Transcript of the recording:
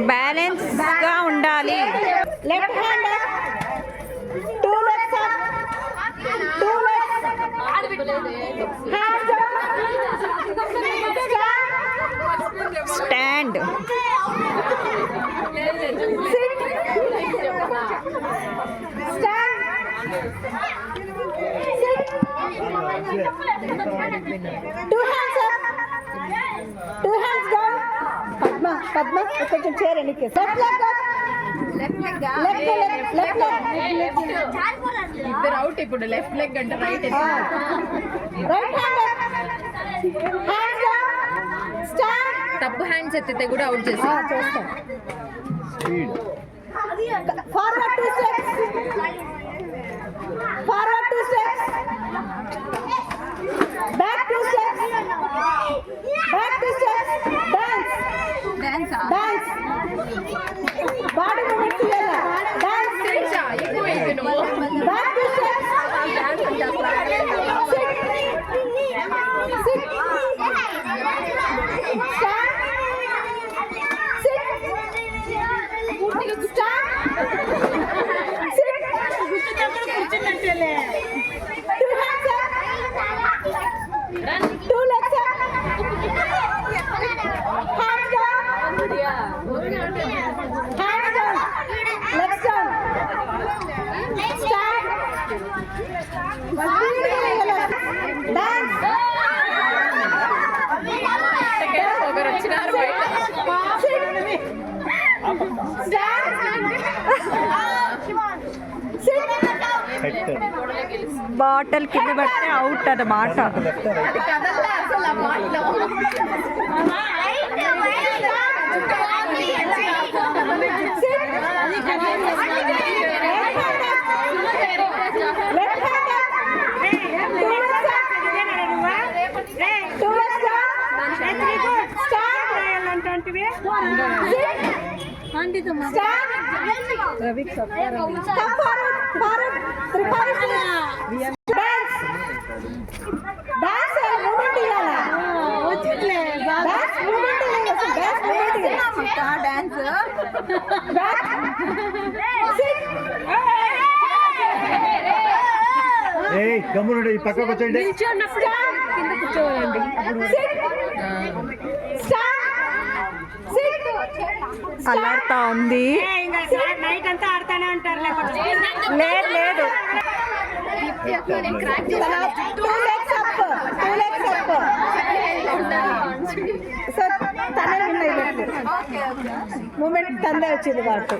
Balance గా ఉండాలి. Left hand two legs up two legs hands stand sit stand sit two hands up two hands down Padma కొంచెం chair వెనక్కి ఇద్దరు out ఇప్పుడు left leg అంటే right right hand stand తప్పు hands ఎత్తితే కూడా అవుట్ చేస్తాం forward two steps forward two steps back two steps back two steps dance dance body movement చేయాలి dance back two steps sit stand sit stand two hands up two legs up hands down hands down legs down stand dance ఒకరు వచ్చినారు బయట bottle కింద పడితే out అన్నమాట. గమ్మునుండి పక్కకు వచ్చేయండి. అల్లాడుతా ఉంది. నైట్ అంతా ఆడుతానే ఉంటారు. లేదు లేదు మూమెంట్ తందే వచ్చింది కాబట్టి